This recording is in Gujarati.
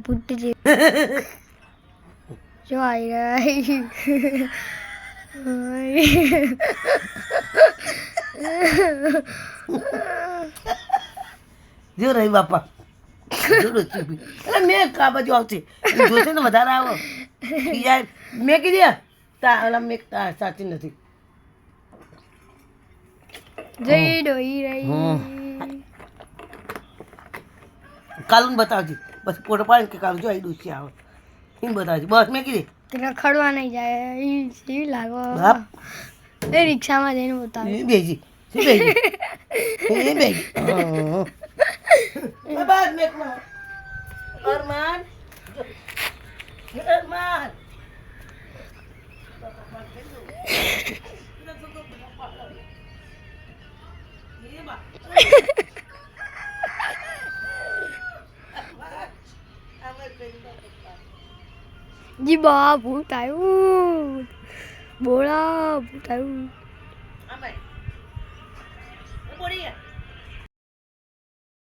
ભૂત જે જો આવી જો રહી બાપા જોડો ચૂપી એટલે મેં કા બાજુ આવશે જોશે ને વધારે આવો યાર મેં કીધી તા મેં સાચી નથી જઈ ડોઈ રહી કાલુન બતાવજે બસ ફોટો પાડીને કે કાલું જો અહીં ડૂસી આવે એમ બતાવજે બસ મેં કીધી રખડવા નહીં જાય એ લાગો બાપ એ રિક્ષામાં જઈને ઉતાર એ બેજી એ બેજી બસ મેં અરમાન અરમાન જી બા ભૂત આવ્યું બોલા ભૂત આવ્યું